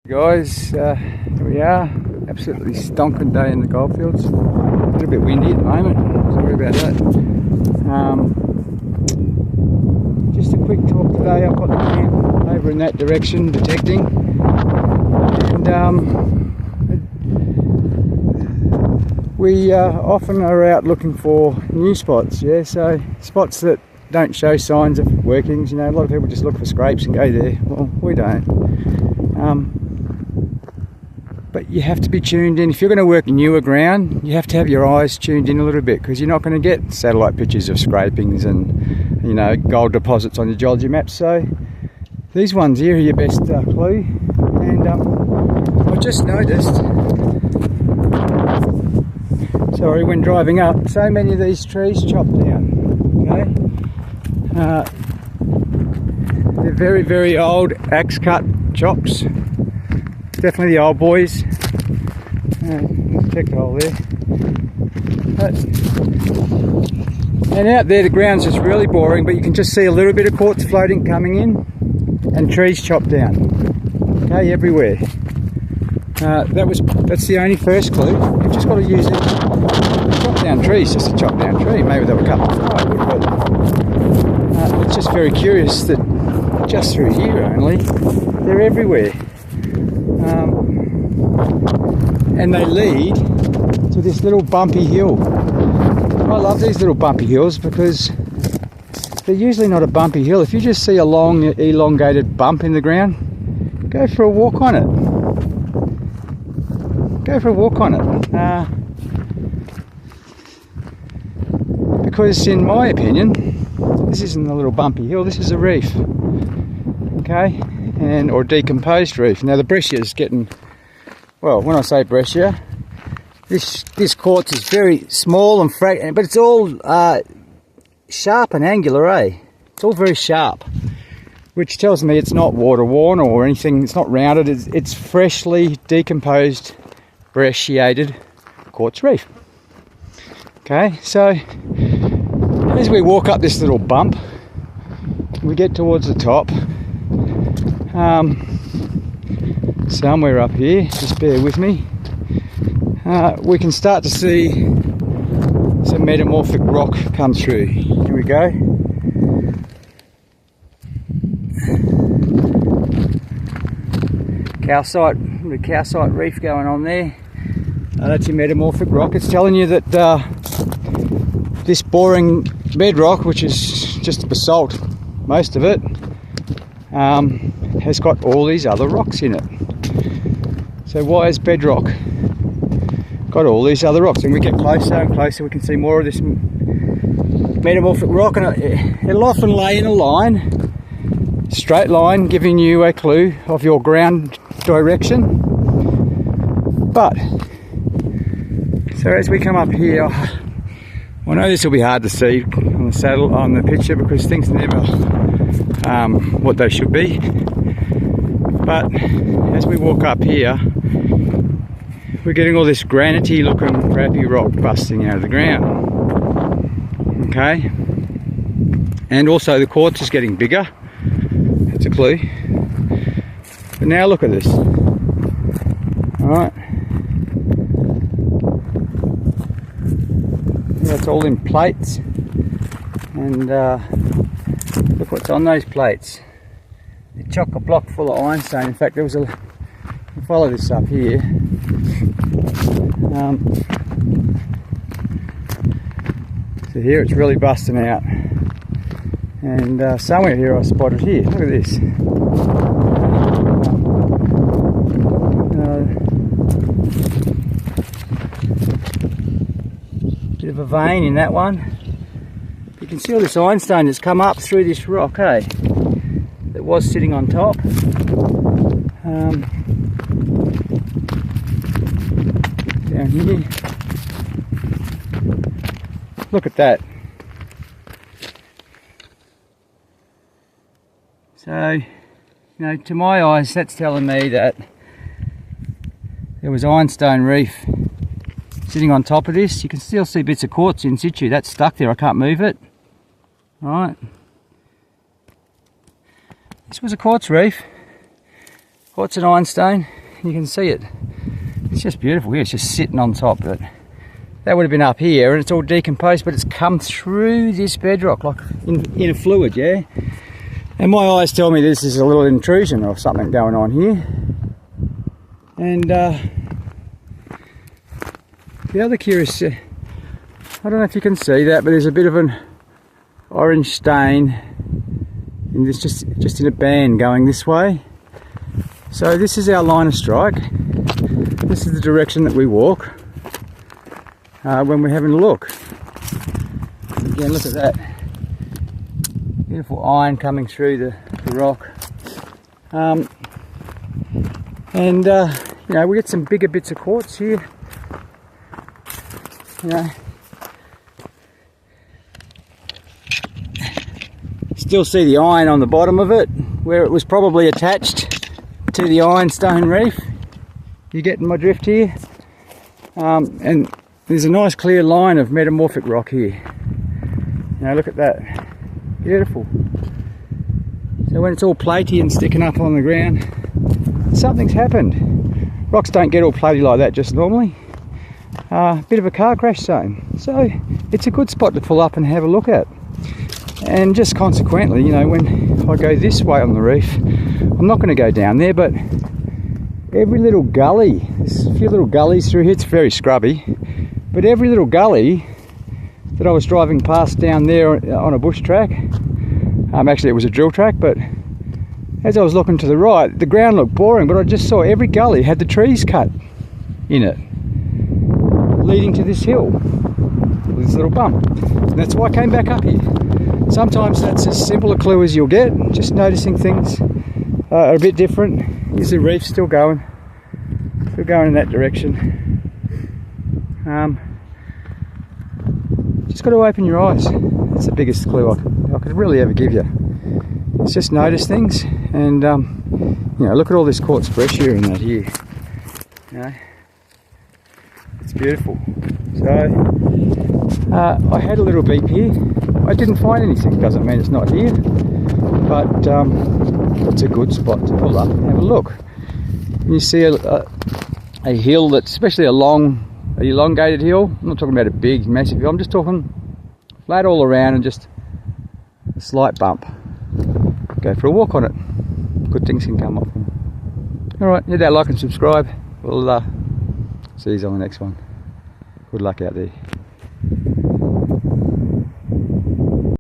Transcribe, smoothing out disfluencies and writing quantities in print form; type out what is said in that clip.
Guys, here we are, absolutely stonking day in the goldfields. A little bit windy at the moment, sorry about that. Just a quick talk today. I've got the camp over in that direction detecting, and we often are out looking for new spots, so spots that don't show signs of workings. A lot of people just look for scrapes and go there. Well, we don't. But you have to be tuned in. If you're going to work newer ground, you have to have your eyes tuned in a little bit, because you're not going to get satellite pictures of scrapings and gold deposits on your geology maps. So these ones here are your best clue. And I've just noticed, when driving up, so many of these trees chopped down. They're very, very old axe cut chops. Definitely the old boys. Check the hole there. And out there the ground's just really boring, but you can just see a little bit of quartz floating coming in, and trees chopped down. Okay, everywhere. That's the only first clue. You've just got to use it. Chop down trees, just a chop down tree. Maybe they were cut with firewood, but it's just very curious that just through here only, they're everywhere. And they lead to this little bumpy hill. I love these little bumpy hills because they're usually not a bumpy hill. If you just see a long elongated bump in the ground, go for a walk on it. Because in my opinion, this isn't a little bumpy hill, this is a reef. Okay? Or decomposed reef. Now the breccia is getting, well, when I say breccia, this quartz is very small and fragile, but it's all sharp and angular, It's all very sharp, which tells me it's not water worn or anything. It's not rounded. It's freshly decomposed, brecciated quartz reef. Okay, so as we walk up this little bump, we get towards the top. Somewhere up here, just bear with me, we can start to see some metamorphic rock come through. Here we go. Calcite reef going on there. That's your metamorphic rock. It's telling you that this boring bedrock, which is just basalt, most of it, has got all these other rocks in it. So why has bedrock got all these other rocks? And we get closer and closer, we can see more of this metamorphic rock, and it'll often lay in a line, straight line, giving you a clue of your ground direction. But so as we come up here, I know this will be hard to see on the picture because things are never what they should be. But as we walk up here, we're getting all this granity looking crappy rock busting out of the ground. Okay? And also the quartz is getting bigger. That's a clue. But now look at this. Alright. It's all in plates. And look what's on those plates. They're chock-a-block full of ironstone. In fact, there was I'll follow this up here. So here it's really busting out. And somewhere here I spotted here. Look at this. Bit of a vein in that one. You can see all this ironstone that's come up through this rock, that was sitting on top. Down here. Look at that. So, to my eyes, that's telling me that there was ironstone reef sitting on top of this. You can still see bits of quartz in situ. That's stuck there, I can't move it. Right. This was a quartz reef. What's an ironstone? You can see it. It's just beautiful here. It's just sitting on top. But that would have been up here, and it's all decomposed, but it's come through this bedrock like in a fluid, yeah? And my eyes tell me this is a little intrusion or something going on here. And the other curious, I don't know if you can see that, but there's a bit of an orange stain, and it's just in a band going this way. So this is our line of strike. This is the direction that we walk when we're having a look. Again, look at that. Beautiful iron coming through the rock. You know, we get some bigger bits of quartz here. You know, still see the iron on the bottom of it, where it was probably attached to the Ironstone reef. You getting my drift here? And there's a nice clear line of metamorphic rock here. Now look at that, beautiful. So when it's all platy and sticking up on the ground, something's happened. Rocks don't get all platy like that just normally. Bit of a car crash zone. So it's a good spot to pull up and have a look at. And just consequently, you know, when I go this way on the reef, I'm not going to go down there, but every little gully, there's a few little gullies through here, it's very scrubby, but every little gully that I was driving past down there on a bush track, actually it was a drill track, but as I was looking to the right, the ground looked boring, but I just saw every gully had the trees cut in it, leading to this hill, with this little bump. And that's why I came back up here. Sometimes that's as simple a clue as you'll get, just noticing things are a bit different. Here's the reef still going in that direction. Just got to open your eyes. That's the biggest clue I could really ever give you. It's just notice things, and you know, look at all this quartz breccia in that here. You know, it's beautiful. So I had a little beep here. I didn't find anything. Doesn't mean it's not here, but it's a good spot to pull up and have a look. And you see a hill that's especially a elongated hill. I'm not talking about a big, massive hill. I'm just talking flat all around and just a slight bump. Go for a walk on it. Good things can come up. Alright, hit that like and subscribe. We'll see you on the next one. Good luck out there.